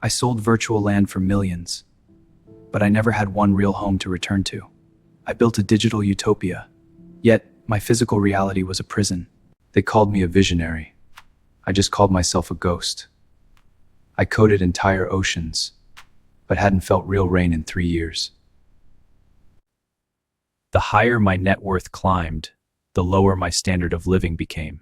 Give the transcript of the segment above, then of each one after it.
I sold virtual land for millions, but I never had one real home to return to. I built a digital utopia, yet my physical reality was a prison. They called me a visionary. I just called myself a ghost. I coded entire oceans, but hadn't felt real rain in 3 years. The higher my net worth climbed, the lower my standard of living became.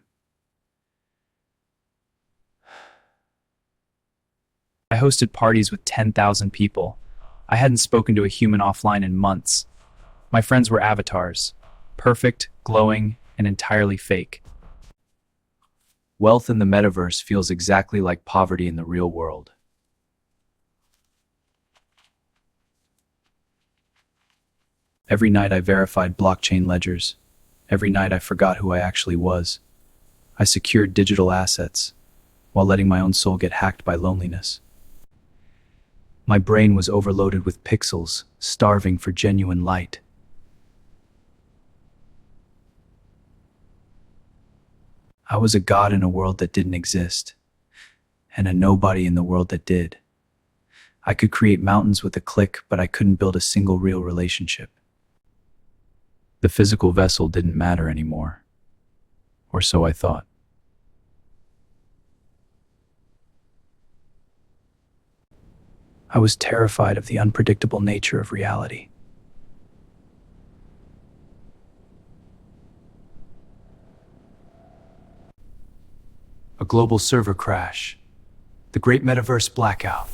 I hosted parties with 10,000 people. I hadn't spoken to a human offline in months. My friends were avatars, perfect, glowing, and entirely fake. Wealth in the metaverse feels exactly like poverty in the real world. Every night I verified blockchain ledgers. Every night I forgot who I actually was. I secured digital assets while letting my own soul get hacked by loneliness. My brain was overloaded with pixels, starving for genuine light. I was a god in a world that didn't exist, and a nobody in the world that did. I could create mountains with a click, but I couldn't build a single real relationship. The physical vessel didn't matter anymore, or so I thought. I was terrified of the unpredictable nature of reality. A global server crash. The great metaverse blackout.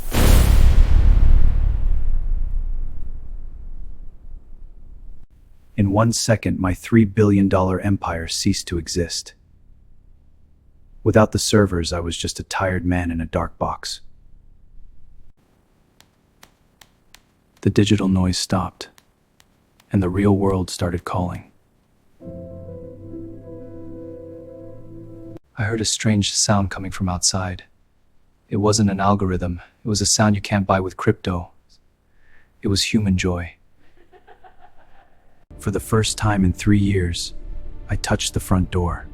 In 1 second, my $3 billion empire ceased to exist. Without the servers, I was just a tired man in a dark box. The digital noise stopped, and the real world started calling. I heard a strange sound coming from outside. It wasn't an algorithm. It was a sound you can't buy with crypto. It was human joy. For the first time in 3 years, I touched the front door.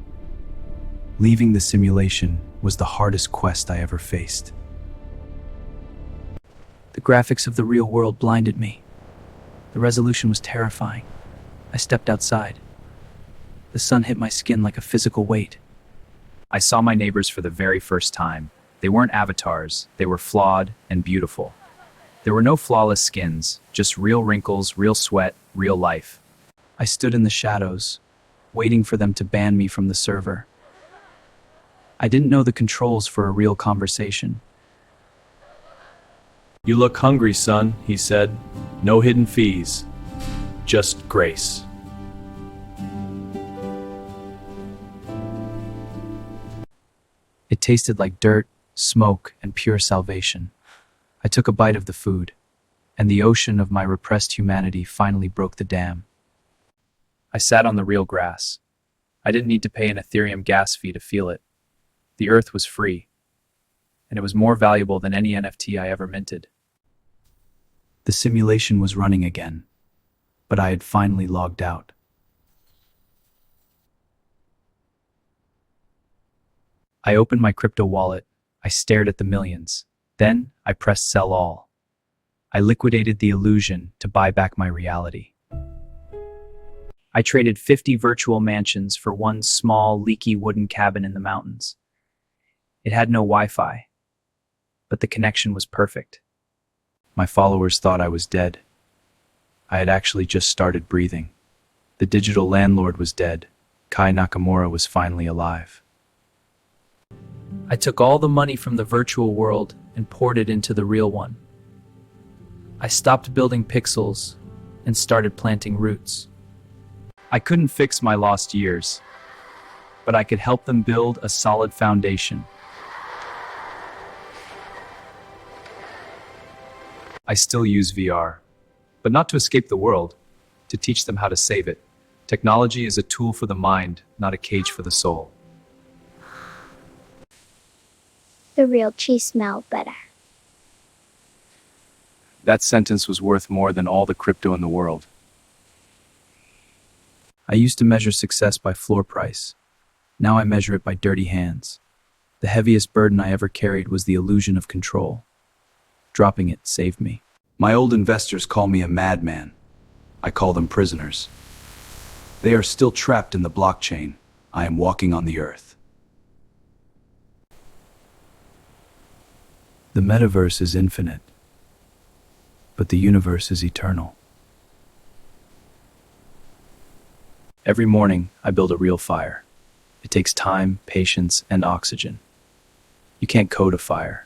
Leaving the simulation was the hardest quest I ever faced. The graphics of the real world blinded me. The resolution was terrifying. I stepped outside. The sun hit my skin like a physical weight. I saw my neighbors for the very first time. They weren't avatars, they were flawed and beautiful. There were no flawless skins, just real wrinkles, real sweat, real life. I stood in the shadows, waiting for them to ban me from the server. I didn't know the controls for a real conversation. "You look hungry, son," he said. "No hidden fees. Just grace." It tasted like dirt, smoke, and pure salvation. I took a bite of the food, and the ocean of my repressed humanity finally broke the dam. I sat on the real grass. I didn't need to pay an Ethereum gas fee to feel it. The earth was free, and it was more valuable than any NFT I ever minted. The simulation was running again, but I had finally logged out. I opened my crypto wallet. I stared at the millions. Then I pressed sell all. I liquidated the illusion to buy back my reality. I traded 50 virtual mansions for one small, leaky wooden cabin in the mountains. It had no Wi-Fi, but the connection was perfect. My followers thought I was dead. I had actually just started breathing. The digital landlord was dead. Nakamura was finally alive. I took all the money from the virtual world and poured it into the real one. I stopped building pixels and started planting roots. I couldn't fix my lost years, but I could help them build a solid foundation. I still use VR, but not to escape the world, to teach them how to save it. Technology is a tool for the mind, not a cage for the soul. The real cheese smell better. That sentence was worth more than all the crypto in the world. I used to measure success by floor price. Now I measure it by dirty hands. The heaviest burden I ever carried was the illusion of control. Dropping it saved me. My old investors call me a madman. I call them prisoners. They are still trapped in the blockchain. I am walking on the earth. The metaverse is infinite, but the universe is eternal. Every morning, I build a real fire. It takes time, patience, and oxygen. You can't code a fire.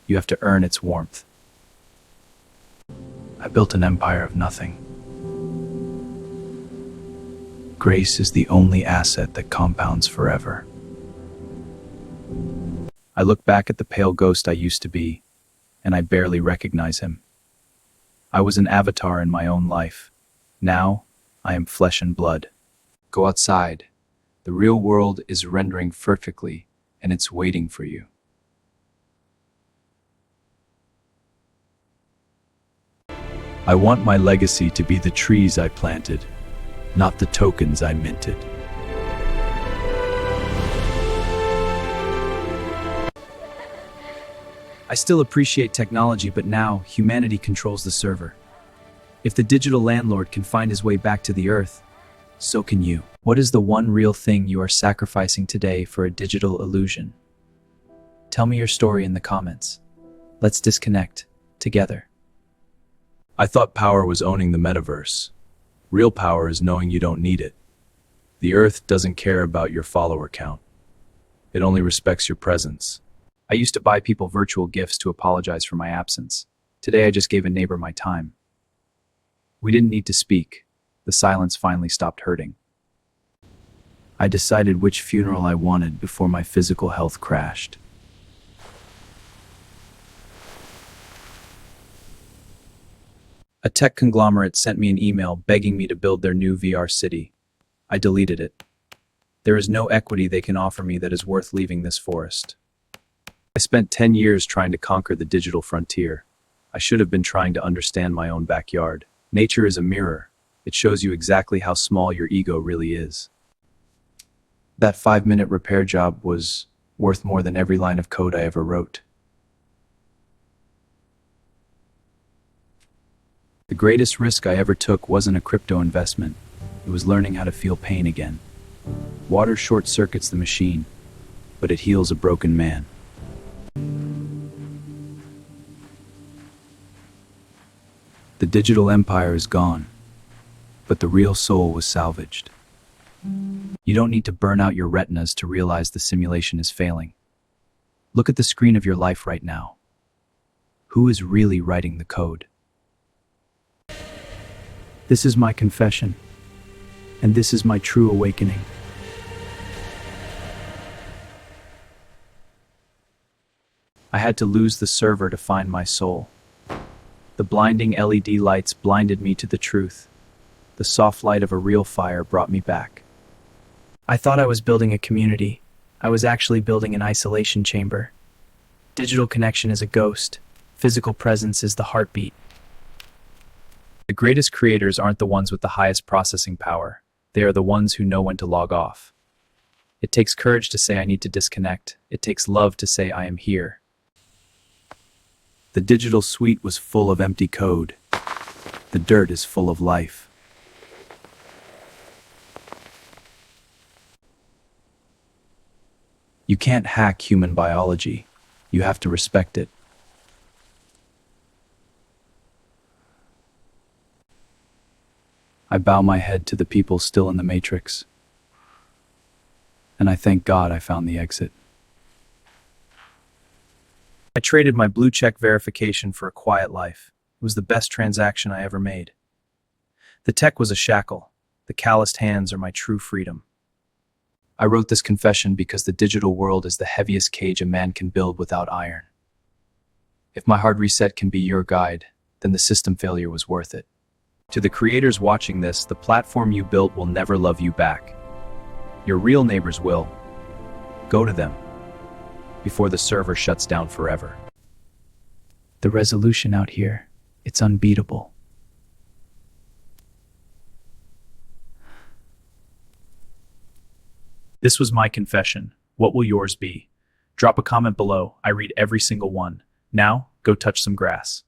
You have to earn its warmth. I built an empire of nothing. Grace is the only asset that compounds forever. I look back at the pale ghost I used to be, and I barely recognize him. I was an avatar in my own life. Now, I am flesh and blood. Go outside. The real world is rendering perfectly, and it's waiting for you. I want my legacy to be the trees I planted, not the tokens I minted. I still appreciate technology, but now humanity controls the server. If the digital landlord can find his way back to the earth, so can you. What is the one real thing you are sacrificing today for a digital illusion? Tell me your story in the comments. Let's disconnect together. I thought power was owning the metaverse. Real power is knowing you don't need it. The earth doesn't care about your follower count. It only respects your presence. I used to buy people virtual gifts to apologize for my absence. Today I just gave a neighbor my time. We didn't need to speak. The silence finally stopped hurting. I decided which funeral I wanted before my physical health crashed. A tech conglomerate sent me an email begging me to build their new VR city. I deleted it. There is no equity they can offer me that is worth leaving this forest. I spent 10 years trying to conquer the digital frontier. I should have been trying to understand my own backyard. Nature is a mirror. It shows you exactly how small your ego really is. That 5-minute repair job was worth more than every line of code I ever wrote. The greatest risk I ever took wasn't a crypto investment. It was learning how to feel pain again. Water short-circuits the machine, but it heals a broken man. The digital empire is gone, but the real soul was salvaged. You don't need to burn out your retinas to realize the simulation is failing. Look at the screen of your life right now. Who is really writing the code? This is my confession, and this is my true awakening. I had to lose the server to find my soul. The blinding LED lights blinded me to the truth. The soft light of a real fire brought me back. I thought I was building a community. I was actually building an isolation chamber. Digital connection is a ghost. Physical presence is the heartbeat. The greatest creators aren't the ones with the highest processing power. They are the ones who know when to log off. It takes courage to say I need to disconnect. It takes love to say I am here. The digital suite was full of empty code. The dirt is full of life. You can't hack human biology. You have to respect it. I bow my head to the people still in the matrix. And I thank God I found the exit. I traded my blue check verification for a quiet life. It was the best transaction I ever made. The tech was a shackle. The calloused hands are my true freedom. I wrote this confession because the digital world is the heaviest cage a man can build without iron. If my hard reset can be your guide, then the system failure was worth it. To the creators watching this, the platform you built will never love you back. Your real neighbors will. Go to them before the server shuts down forever. The resolution out here, it's unbeatable. This was my confession. What will yours be? Drop a comment below. I read every single one. Now, Go touch some grass.